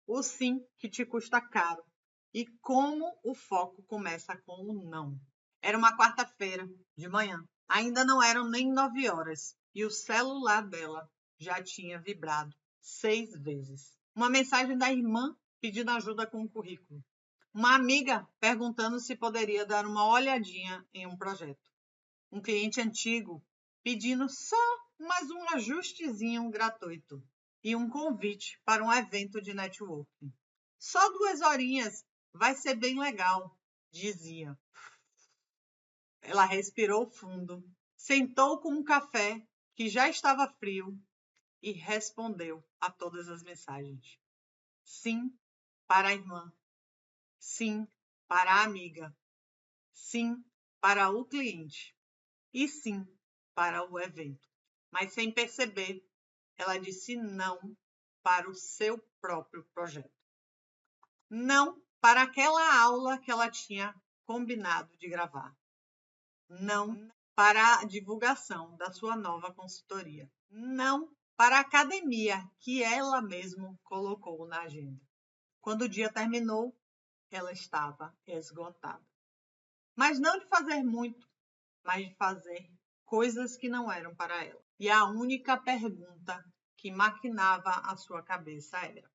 o sim que te custa caro e como o foco começa com o não. Era uma quarta-feira de manhã. Ainda não eram nem 9 horas e o celular dela já tinha vibrado 6 vezes. Uma mensagem da irmã pedindo ajuda com o currículo. Uma amiga perguntando se poderia dar uma olhadinha em um projeto. Um cliente antigo pedindo só mais um ajustezinho gratuito e um convite para um evento de networking. Só 2 horinhas, vai ser bem legal, dizia. Ela respirou fundo, sentou com um café que já estava frio e respondeu a todas as mensagens. Sim para a irmã, sim para a amiga, sim para o cliente e sim para o evento. Mas sem perceber, ela disse não para o seu próprio projeto. Não para aquela aula que ela tinha combinado de gravar. Não para a divulgação da sua nova consultoria. Não para a academia que ela mesma colocou na agenda. Quando o dia terminou, ela estava esgotada. Mas não de fazer muito, mas de fazer coisas que não eram para ela. E a única pergunta que maquinava a sua cabeça era: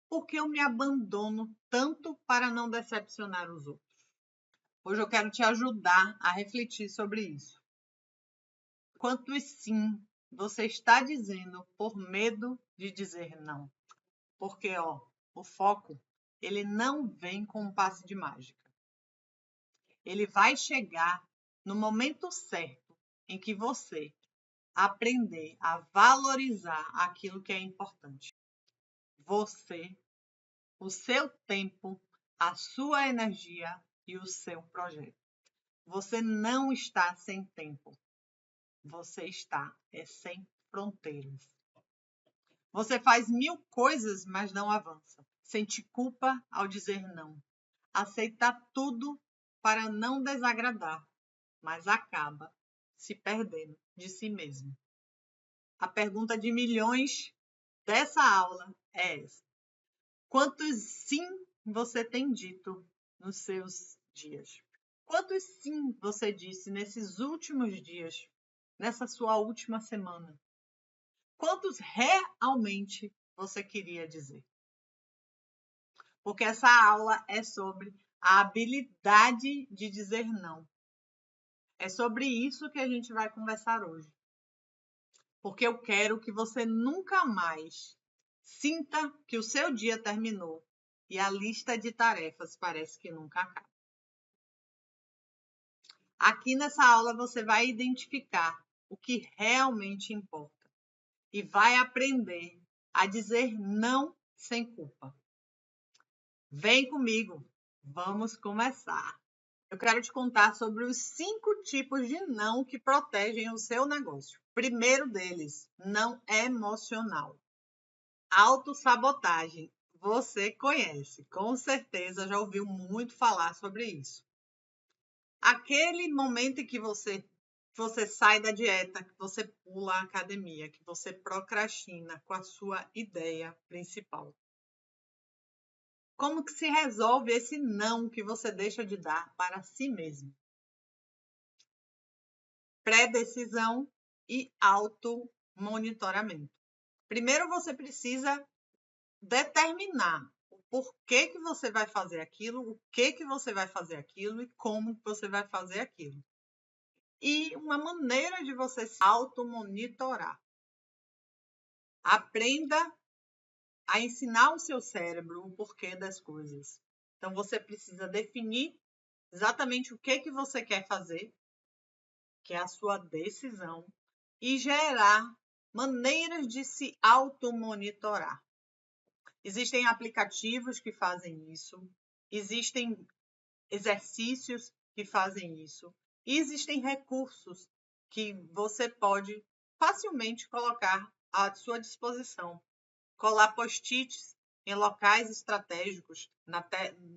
por que eu me abandono tanto para não decepcionar os outros? Hoje eu quero te ajudar a refletir sobre isso. Quantos sim você está dizendo por medo de dizer não? Porque, o foco, ele não vem com um passe de mágica. Ele vai chegar no momento certo em que você aprender a valorizar aquilo que é importante. Você, o seu tempo, a sua energia e o seu projeto. Você não está sem tempo. Você está sem fronteiras. Você faz 1000 coisas, mas não avança. Sente culpa ao dizer não. Aceita tudo para não desagradar, mas acaba se perdendo de si mesmo. A pergunta de milhões dessa aula é essa: quantos sim você tem dito nos seus dias? Quantos sim você disse nesses últimos dias, nessa sua última semana? Quantos realmente você queria dizer? Porque essa aula é sobre a habilidade de dizer não. É sobre isso que a gente vai conversar hoje. Porque eu quero que você nunca mais sinta que o seu dia terminou e a lista de tarefas parece que nunca acaba. Aqui nessa aula você vai identificar o que realmente importa e vai aprender a dizer não sem culpa. Vem comigo, vamos começar. Eu quero te contar sobre os 5 tipos de não que protegem o seu negócio. Primeiro deles, não emocional. Autossabotagem. Você conhece, com certeza já ouviu muito falar sobre isso. Aquele momento em que você sai da dieta, que você pula a academia, que você procrastina com a sua ideia principal. Como que se resolve esse não que você deixa de dar para si mesmo? Pré-decisão e auto-monitoramento. Primeiro você precisa determinar o porquê que você vai fazer aquilo, o que você vai fazer aquilo e como você vai fazer aquilo. E uma maneira de você se auto-monitorar. Aprenda a ensinar o seu cérebro o porquê das coisas. Então você precisa definir exatamente o que você quer fazer, que é a sua decisão, e gerar maneiras de se auto-monitorar. Existem aplicativos que fazem isso, existem exercícios que fazem isso, e existem recursos que você pode facilmente colocar à sua disposição. Colar post-its em locais estratégicos,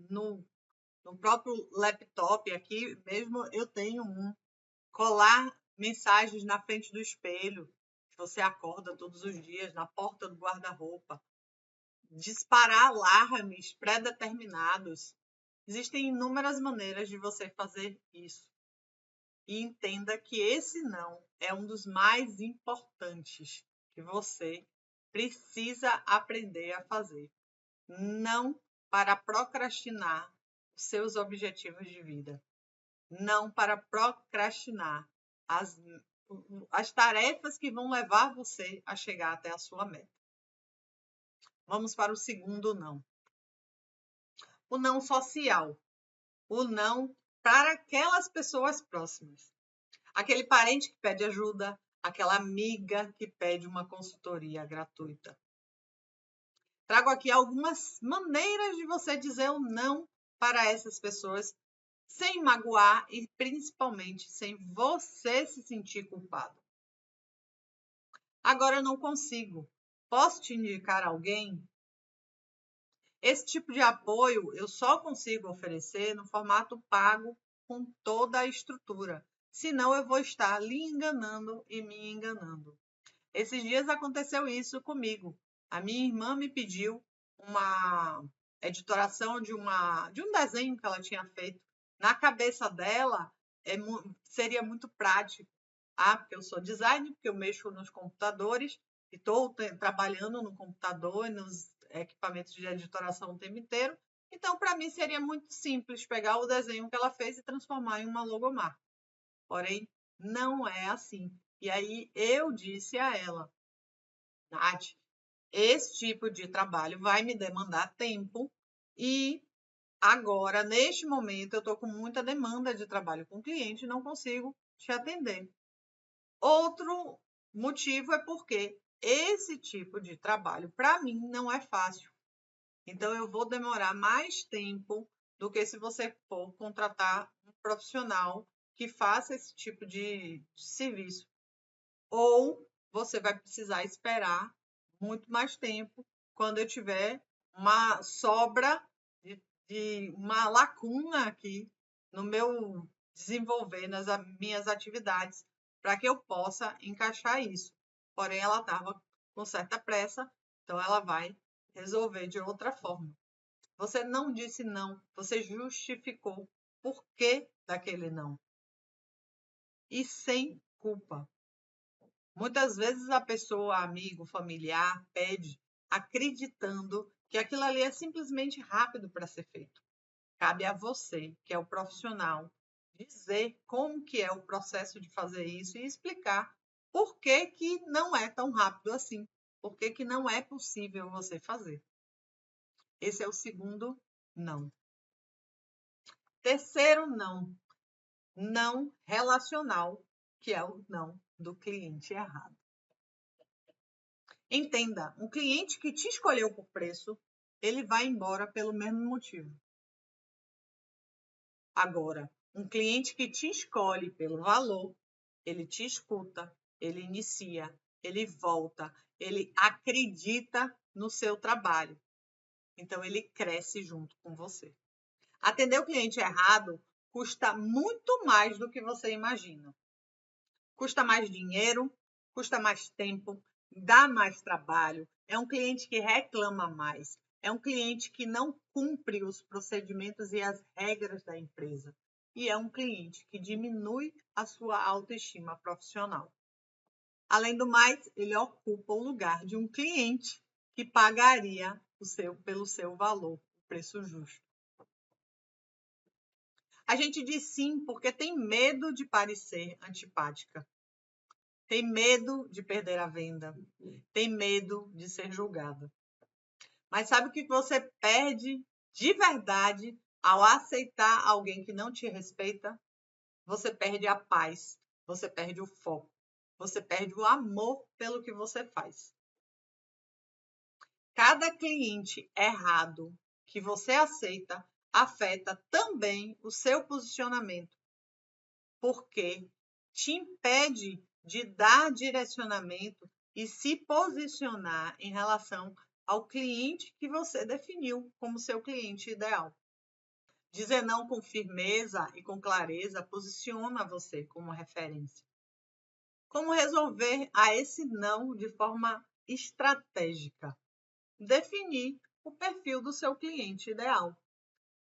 no próprio laptop aqui mesmo eu tenho um. Colar mensagens na frente do espelho, que você acorda todos os dias, na porta do guarda-roupa. disparar alarmes pré-determinados. Existem inúmeras maneiras de você fazer isso. E entenda que esse não é um dos mais importantes que você precisa aprender a fazer. Não para procrastinar os seus objetivos de vida. Não para procrastinar as tarefas que vão levar você a chegar até a sua meta. Vamos para o segundo não. O não social. O não para aquelas pessoas próximas. Aquele parente que pede ajuda, aquela amiga que pede uma consultoria gratuita. Trago aqui algumas maneiras de você dizer o não para essas pessoas sem magoar e principalmente sem você se sentir culpado. Agora eu não consigo. Posso te indicar alguém? Esse tipo de apoio eu só consigo oferecer no formato pago com toda a estrutura. Senão eu vou estar lhe enganando e me enganando. Esses dias aconteceu isso comigo. A minha irmã me pediu uma editoração de um desenho que ela tinha feito. Na cabeça dela, seria muito prático. Porque eu sou designer, porque eu mexo nos computadores e estou trabalhando no computador e nos equipamentos de editoração o tempo inteiro. Então, para mim, seria muito simples pegar o desenho que ela fez e transformar em uma logomarca. Porém, não é assim. E aí eu disse a ela, Nath, esse tipo de trabalho vai me demandar tempo e agora, neste momento, eu estou com muita demanda de trabalho com cliente e não consigo te atender. Outro motivo é porque esse tipo de trabalho, para mim, não é fácil. Então, eu vou demorar mais tempo do que se você for contratar um profissional que faça esse tipo de serviço. Ou você vai precisar esperar muito mais tempo quando eu tiver uma sobra de uma lacuna aqui no meu desenvolver, nas minhas atividades, para que eu possa encaixar isso. Porém, ela estava com certa pressa, então ela vai resolver de outra forma. Você não disse não, você justificou por que daquele não. E sem culpa. Muitas vezes a pessoa, amigo, familiar, pede acreditando que aquilo ali é simplesmente rápido para ser feito. Cabe a você, que é o profissional, dizer como que é o processo de fazer isso e explicar por que que não é tão rápido assim, por que que não é possível você fazer. Esse é o segundo não. Terceiro não. Não relacional, que é o não do cliente errado. Entenda, um cliente que te escolheu por preço, ele vai embora pelo mesmo motivo. Agora, um cliente que te escolhe pelo valor, ele te escuta, ele inicia, ele volta, ele acredita no seu trabalho. Então, ele cresce junto com você. Atender o cliente errado custa muito mais do que você imagina. Custa mais dinheiro, custa mais tempo, dá mais trabalho. É um cliente que reclama mais. É um cliente que não cumpre os procedimentos e as regras da empresa. E é um cliente que diminui a sua autoestima profissional. Além do mais, ele ocupa o lugar de um cliente que pagaria pelo seu valor, o preço justo. A gente diz sim porque tem medo de parecer antipática. Tem medo de perder a venda. Tem medo de ser julgada. Mas sabe o que você perde de verdade ao aceitar alguém que não te respeita? Você perde a paz. Você perde o foco. Você perde o amor pelo que você faz. Cada cliente errado que você aceita afeta também o seu posicionamento, porque te impede de dar direcionamento e se posicionar em relação ao cliente que você definiu como seu cliente ideal. Dizer não com firmeza e com clareza posiciona você como referência. Como resolver a esse não de forma estratégica? definir o perfil do seu cliente ideal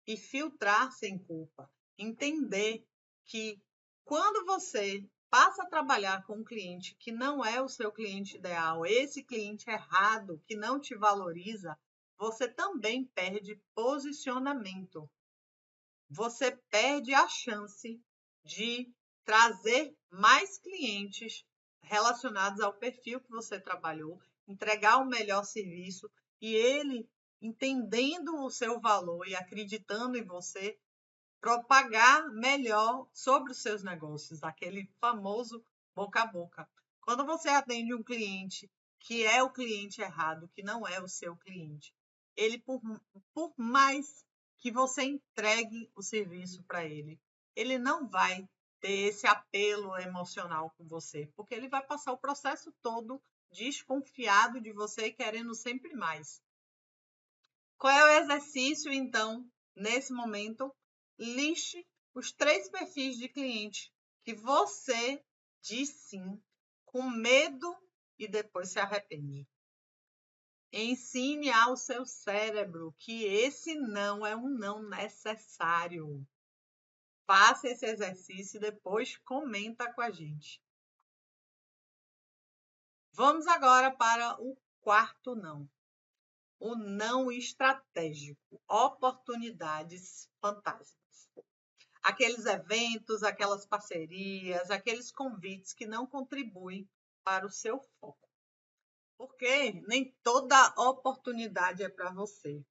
e filtrar sem culpa. Entender que quando você passa a trabalhar com um cliente que não é o seu cliente ideal, esse cliente errado, que não te valoriza, você também perde posicionamento. Você perde a chance de trazer mais clientes relacionados ao perfil que você trabalhou, entregar o melhor serviço e ele, entendendo o seu valor e acreditando em você, propagar melhor sobre os seus negócios, aquele famoso boca a boca. Quando você atende um cliente que é o cliente errado, que não é o seu cliente, ele, por mais que você entregue o serviço para ele, ele não vai ter esse apelo emocional com você, porque ele vai passar o processo todo desconfiado de você e querendo sempre mais. Qual é o exercício, então, nesse momento? Liste os 3 perfis de cliente que você diz sim com medo e depois se arrepende. Ensine ao seu cérebro que esse não é um não necessário. Faça esse exercício e depois comenta com a gente. Vamos agora para o 4º não. O não estratégico, oportunidades fantásticas. Aqueles eventos, aquelas parcerias, aqueles convites que não contribuem para o seu foco. Porque nem toda oportunidade é para você.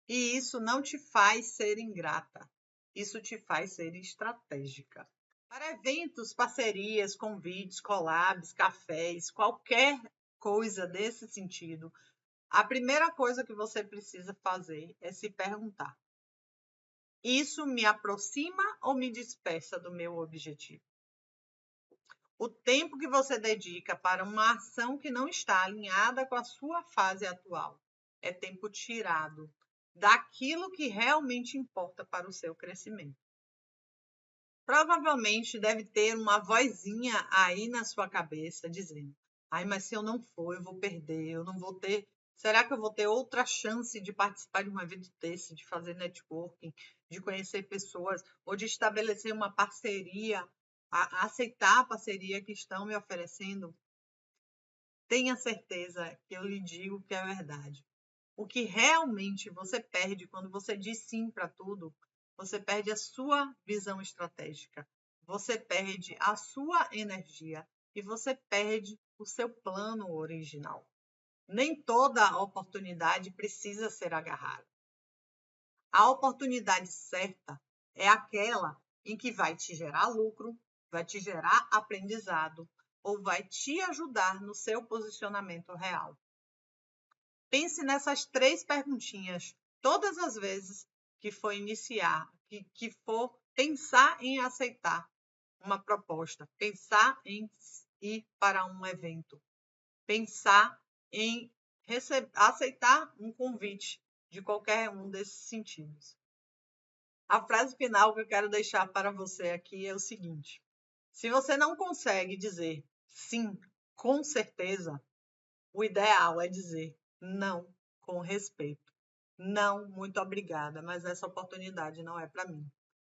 E isso não te faz ser ingrata. Isso te faz ser estratégica. Para eventos, parcerias, convites, collabs, cafés, qualquer coisa desse sentido, a primeira coisa que você precisa fazer é se perguntar: isso me aproxima ou me dispersa do meu objetivo? O tempo que você dedica para uma ação que não está alinhada com a sua fase atual é tempo tirado daquilo que realmente importa para o seu crescimento. Provavelmente deve ter uma vozinha aí na sua cabeça dizendo: ai, mas se eu não for, eu vou perder, eu não vou ter. Será que eu vou ter outra chance de participar de um evento desse, de fazer networking, de conhecer pessoas ou de estabelecer uma parceria, aceitar a parceria que estão me oferecendo? Tenha certeza que eu lhe digo que é verdade. O que realmente você perde quando você diz sim para tudo, você perde a sua visão estratégica, você perde a sua energia e você perde o seu plano original. Nem toda oportunidade precisa ser agarrada. A oportunidade certa é aquela em que vai te gerar lucro, vai te gerar aprendizado ou vai te ajudar no seu posicionamento real. Pense nessas 3 perguntinhas todas as vezes que for que for pensar em aceitar uma proposta, pensar em ir para um evento, pensar em aceitar um convite de qualquer um desses sentidos. A frase final que eu quero deixar para você aqui é o seguinte: se você não consegue dizer sim com certeza, o ideal é dizer não com respeito. Não, muito obrigada, mas essa oportunidade não é para mim.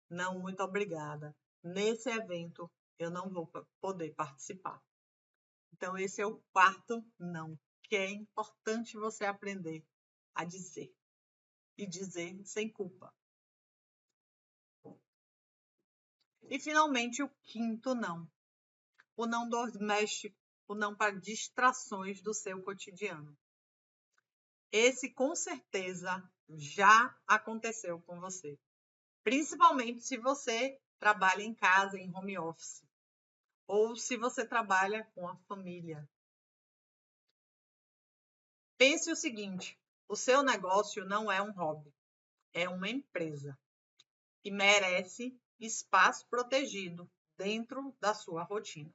Não, muito obrigada. Nesse evento eu não vou poder participar. Então, esse é o 4º não, que é importante você aprender a dizer. E dizer sem culpa. E, finalmente, o 5º não. O não doméstico, o não para distrações do seu cotidiano. Esse, com certeza, já aconteceu com você. Principalmente se você trabalha em casa, em home office. Ou se você trabalha com a família. Pense o seguinte: o seu negócio não é um hobby, é uma empresa. E merece espaço protegido dentro da sua rotina.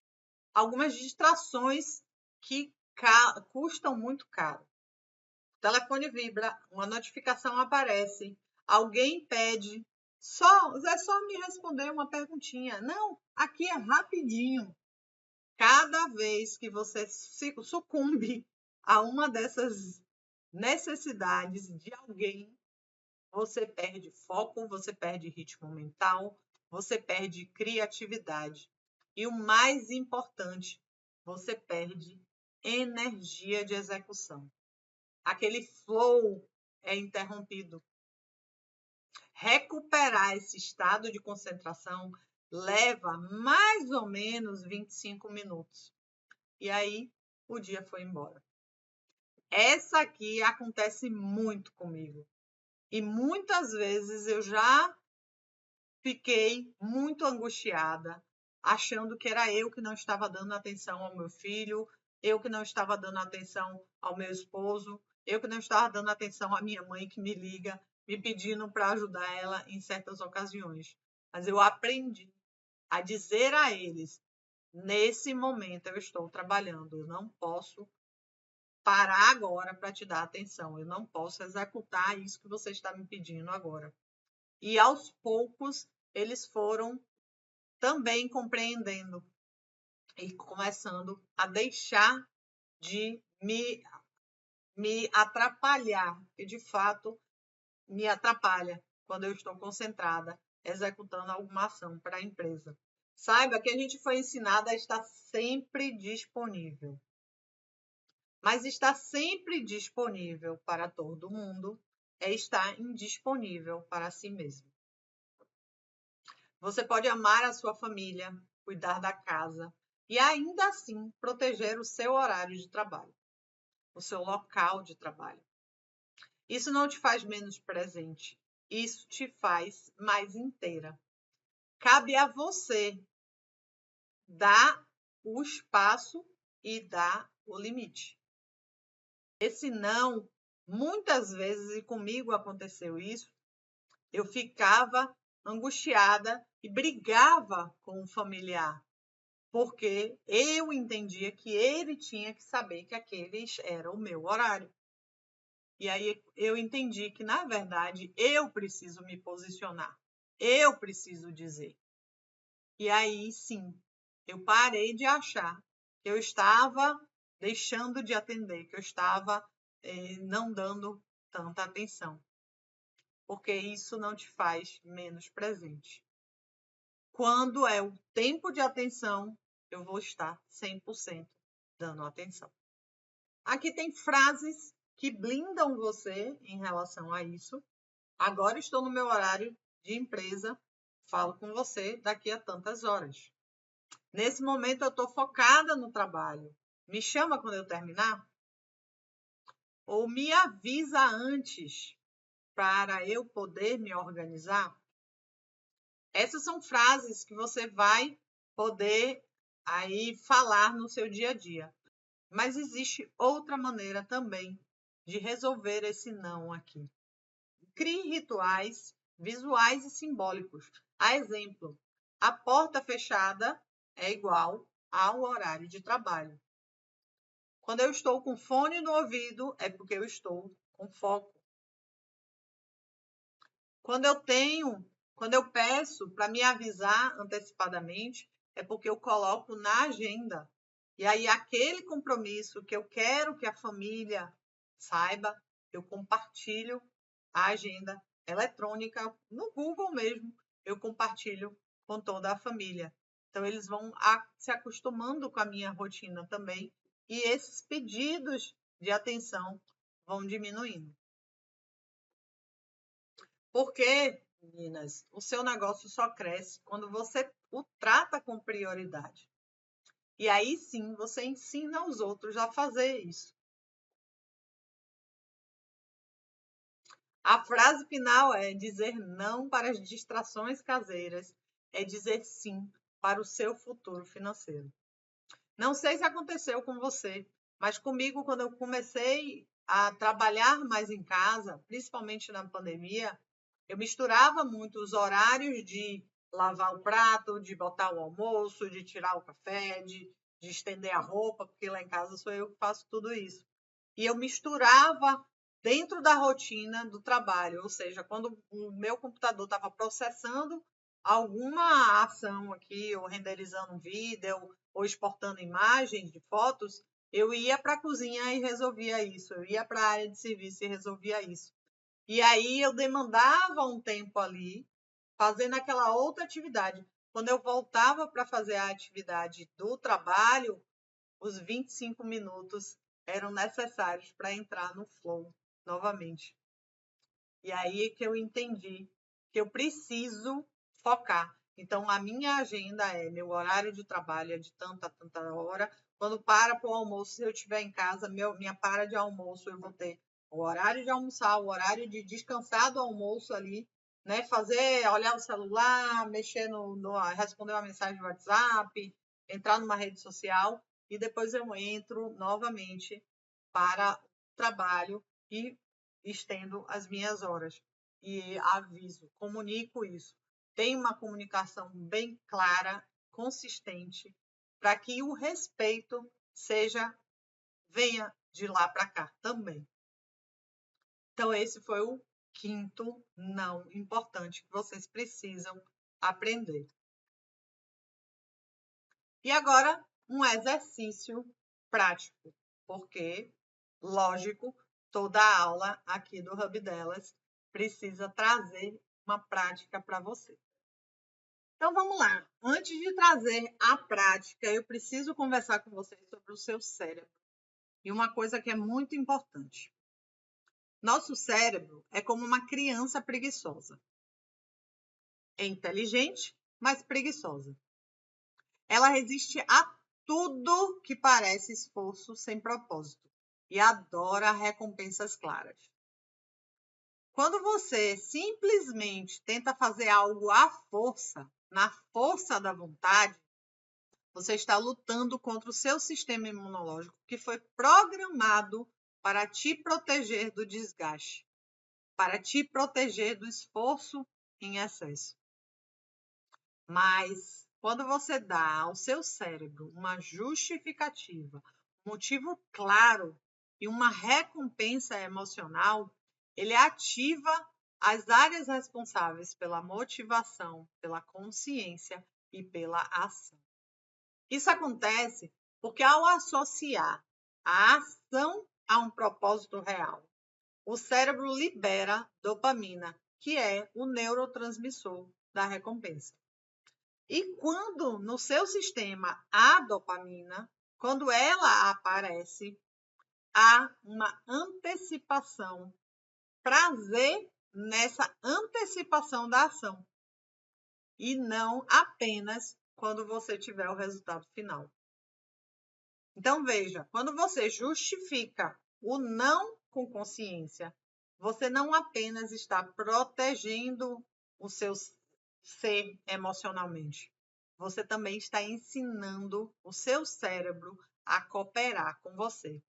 Algumas distrações que custam muito caro. O telefone vibra, uma notificação aparece, alguém pede, é só me responder uma perguntinha. Não, aqui é rapidinho. Cada vez que você sucumbe a uma dessas necessidades de alguém, você perde foco, você perde ritmo mental, você perde criatividade. E o mais importante, você perde energia de execução. Aquele flow é interrompido. Recuperar esse estado de concentração leva mais ou menos 25 minutos. E aí, o dia foi embora. Essa aqui acontece muito comigo. E muitas vezes eu já fiquei muito angustiada, achando que era eu que não estava dando atenção ao meu filho, eu que não estava dando atenção ao meu esposo, eu que não estava dando atenção à minha mãe que me liga, me pedindo para ajudar ela em certas ocasiões. Mas eu aprendi a dizer a eles: nesse momento eu estou trabalhando, eu não posso parar agora para te dar atenção, eu não posso executar isso que você está me pedindo agora. E aos poucos eles foram também compreendendo e começando a deixar de me atrapalhar, e de fato me atrapalha quando eu estou concentrada executando alguma ação para a empresa. Saiba que a gente foi ensinada a estar sempre disponível. Mas estar sempre disponível para todo mundo é estar indisponível para si mesmo. Você pode amar a sua família, cuidar da casa e ainda assim proteger o seu horário de trabalho, o seu local de trabalho. Isso não te faz menos presente, isso te faz mais inteira. Cabe a você dar o espaço e dar o limite. Esse não, muitas vezes, e comigo aconteceu isso, eu ficava angustiada e brigava com o familiar, porque eu entendia que ele tinha que saber que aquele era o meu horário. E aí eu entendi que, na verdade, eu preciso me posicionar, eu preciso dizer. E aí, sim, eu parei de achar que eu estava deixando de atender, que eu estava não dando tanta atenção, porque isso não te faz menos presente. Quando é o tempo de atenção, eu vou estar 100% dando atenção. Aqui tem frases que blindam você em relação a isso. Agora estou no meu horário de empresa, falo com você daqui a tantas horas. Nesse momento eu estou focada no trabalho. Me chama quando eu terminar? Ou me avisa antes para eu poder me organizar? Essas são frases que você vai poder aí falar no seu dia a dia. Mas existe outra maneira também de resolver esse não aqui. Crie rituais visuais e simbólicos. A exemplo, a porta fechada é igual ao horário de trabalho. Quando eu estou com fone no ouvido, é porque eu estou com foco. Quando eu peço para me avisar antecipadamente, é porque eu coloco na agenda. E aí, aquele compromisso que eu quero que a família saiba, eu compartilho a agenda eletrônica no Google mesmo, eu compartilho com toda a família. Então, eles vão se acostumando com a minha rotina também, e esses pedidos de atenção vão diminuindo. Porque, meninas, o seu negócio só cresce quando você o trata com prioridade. E aí sim você ensina os outros a fazer isso. A frase final é: dizer não para as distrações caseiras é dizer sim para o seu futuro financeiro. Não sei se aconteceu com você, mas comigo, quando eu comecei a trabalhar mais em casa, principalmente na pandemia, eu misturava muito os horários de lavar o prato, de botar o almoço, de tirar o café, de estender a roupa, porque lá em casa sou eu que faço tudo isso. E eu misturava dentro da rotina do trabalho, ou seja, quando o meu computador estava processando alguma ação aqui, ou renderizando um vídeo, ou exportando imagens de fotos, Eu ia para a cozinha e resolvia isso. Eu ia para a área de serviço e resolvia isso. E aí eu demandava um tempo ali, fazendo aquela outra atividade. Quando eu voltava para fazer a atividade do trabalho, os 25 minutos eram necessários para entrar no flow novamente. E aí é que eu entendi que eu preciso focar. Então, a minha agenda meu horário de trabalho é de tanta a tanta hora. Quando para o almoço, se eu estiver em casa, minha para de almoço, eu vou ter o horário de almoçar, o horário de descansar do almoço ali, né? Fazer, olhar o celular, mexer responder uma mensagem no WhatsApp, entrar numa rede social e depois eu entro novamente para o trabalho e estendo as minhas horas e aviso, comunico isso. Tem uma comunicação bem clara, consistente, para que o respeito venha de lá para cá também. Então, esse foi o quinto não importante que vocês precisam aprender. E agora, um exercício prático, porque, lógico, toda aula aqui do Hub Delas precisa trazer uma prática para você. Então, vamos lá. Antes de trazer a prática, eu preciso conversar com vocês sobre o seu cérebro. E uma coisa que é muito importante. Nosso cérebro é como uma criança preguiçosa. É inteligente, mas preguiçosa. Ela resiste a tudo que parece esforço sem propósito e adora recompensas claras. Quando você simplesmente tenta fazer algo à força, na força da vontade, você está lutando contra o seu sistema imunológico, que foi programado para te proteger do desgaste, para te proteger do esforço em excesso. Mas quando você dá ao seu cérebro uma justificativa, um motivo claro e uma recompensa emocional, ele ativa as áreas responsáveis pela motivação, pela consciência e pela ação. Isso acontece porque, ao associar a ação a um propósito real, o cérebro libera dopamina, que é o neurotransmissor da recompensa. E quando no seu sistema há dopamina, quando ela aparece, há uma antecipação, prazer nessa antecipação da ação. E não apenas quando você tiver o resultado final. Então, veja, quando você justifica o não com consciência, você não apenas está protegendo o seu ser emocionalmente, você também está ensinando o seu cérebro a cooperar com você.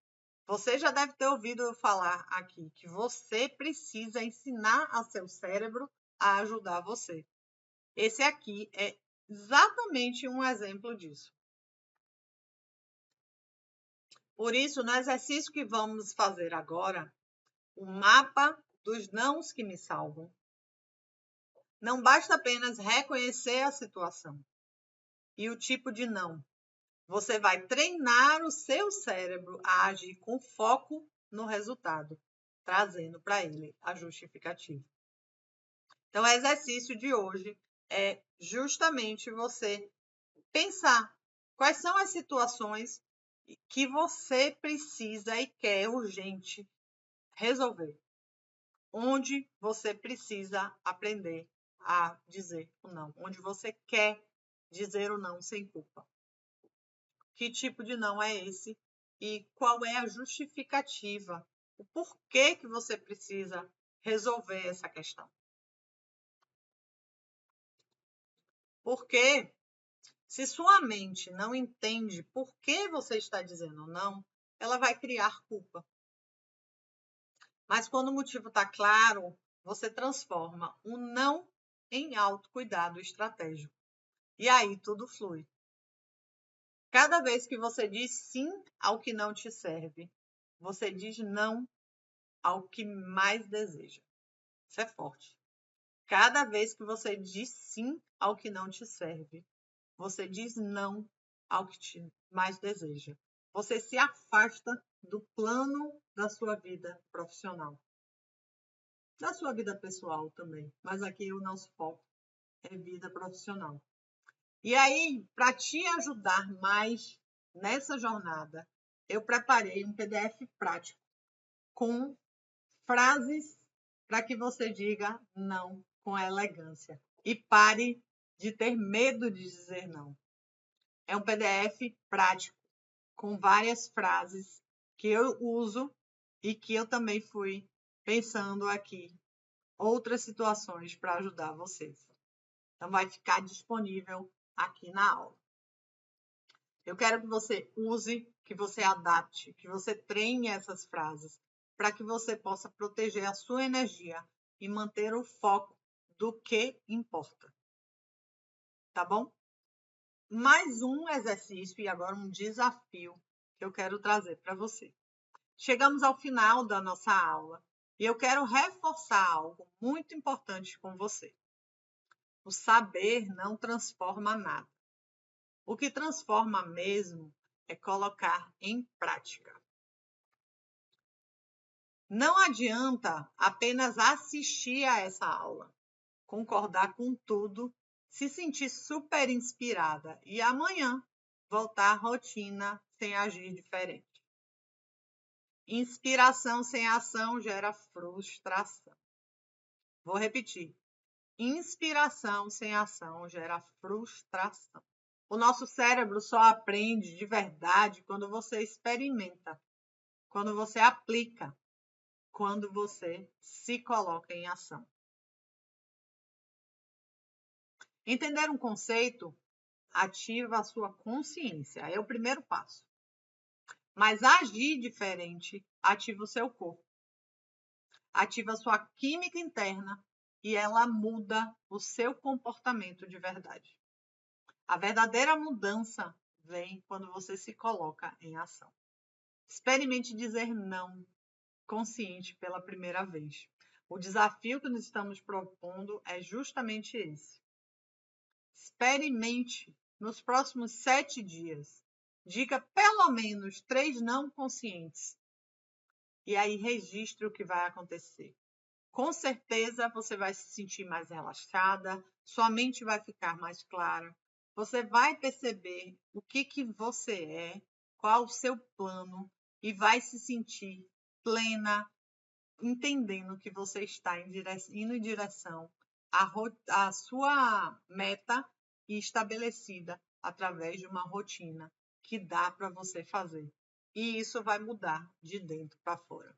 Você já deve ter ouvido eu falar aqui que você precisa ensinar ao seu cérebro a ajudar você. Esse aqui é exatamente um exemplo disso. Por isso, no exercício que vamos fazer agora, o mapa dos nãos que me salvam, não basta apenas reconhecer a situação e o tipo de não. Você vai treinar o seu cérebro a agir com foco no resultado, trazendo para ele a justificativa. Então, o exercício de hoje é justamente você pensar quais são as situações que você precisa e quer urgente resolver. Onde você precisa aprender a dizer o não. Onde você quer dizer o não sem culpa. Que tipo de não é esse? E qual é a justificativa? O porquê que você precisa resolver essa questão? Porque se sua mente não entende por que você está dizendo não, ela vai criar culpa. Mas quando o motivo está claro, você transforma o não em autocuidado estratégico. E aí tudo flui. Cada vez que você diz sim ao que não te serve, você diz não ao que mais deseja. Isso é forte. Cada vez que você diz sim ao que não te serve, você diz não ao que mais deseja. você se afasta do plano da sua vida profissional, da sua vida pessoal também, mas aqui o nosso foco é vida profissional. E aí, para te ajudar mais nessa jornada, eu preparei um PDF prático com frases para que você diga não com elegância e pare de ter medo de dizer não. É um PDF prático com várias frases que eu uso e que eu também fui pensando aqui outras situações para ajudar vocês. Então vai ficar disponível aqui na aula. Eu quero que você use, que você adapte, que você treine essas frases para que você possa proteger a sua energia e manter o foco do que importa. Tá bom? Mais um exercício e agora um desafio que eu quero trazer para você. Chegamos ao final da nossa aula e eu quero reforçar algo muito importante com você. O saber não transforma nada. O que transforma mesmo é colocar em prática. Não adianta apenas assistir a essa aula, concordar com tudo, se sentir super inspirada e amanhã voltar à rotina sem agir diferente. Inspiração sem ação gera frustração. Vou repetir. Inspiração sem ação gera frustração. O nosso cérebro só aprende de verdade quando você experimenta, quando você aplica, quando você se coloca em ação. Entender um conceito ativa a sua consciência, é o primeiro passo. Mas agir diferente ativa o seu corpo, ativa a sua química interna e ela muda o seu comportamento de verdade. A verdadeira mudança vem quando você se coloca em ação. Experimente dizer não consciente pela primeira vez. O desafio que nos estamos propondo é justamente esse. Experimente nos próximos 7 dias. Diga pelo menos 3 não conscientes. E aí registre o que vai acontecer. Com certeza você vai se sentir mais relaxada, sua mente vai ficar mais clara. Você vai perceber o que você é, qual o seu plano e vai se sentir plena, entendendo que você está indo em direção à sua meta e estabelecida através de uma rotina que dá para você fazer. E isso vai mudar de dentro para fora.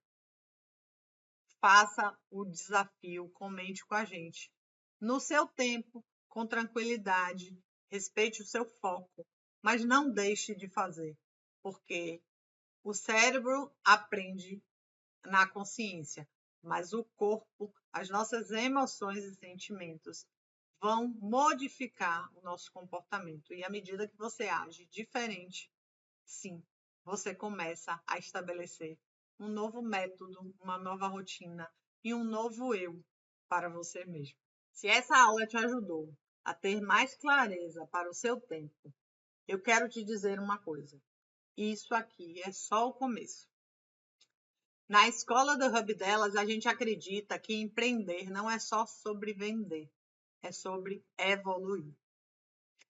Faça o desafio, comente com a gente. No seu tempo, com tranquilidade, respeite o seu foco, mas não deixe de fazer, porque o cérebro aprende na consciência, mas o corpo, as nossas emoções e sentimentos vão modificar o nosso comportamento. E à medida que você age diferente, sim, você começa a estabelecer um novo método, uma nova rotina e um novo eu para você mesmo. Se essa aula te ajudou a ter mais clareza para o seu tempo, eu quero te dizer uma coisa. Isso aqui é só o começo. Na escola do Hub Delas, a gente acredita que empreender não é só sobre vender, é sobre evoluir.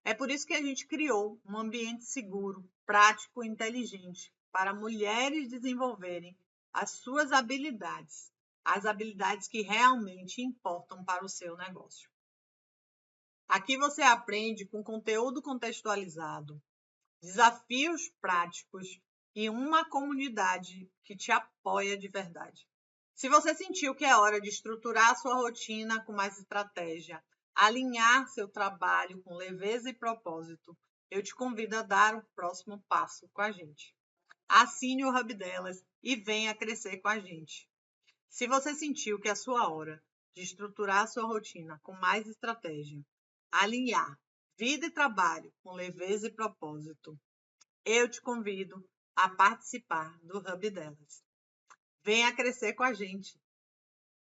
É por isso que a gente criou um ambiente seguro, prático e inteligente para mulheres desenvolverem as suas habilidades, as habilidades que realmente importam para o seu negócio. Aqui você aprende com conteúdo contextualizado, desafios práticos e uma comunidade que te apoia de verdade. Se você sentiu que é hora de estruturar a sua rotina com mais estratégia, alinhar seu trabalho com leveza e propósito, eu te convido a dar o próximo passo com a gente. Assine o Hub Delas e venha crescer com a gente. Se você sentiu que é a sua hora de estruturar a sua rotina com mais estratégia, alinhar vida e trabalho com leveza e propósito, eu te convido a participar do Hub Delas. Venha crescer com a gente.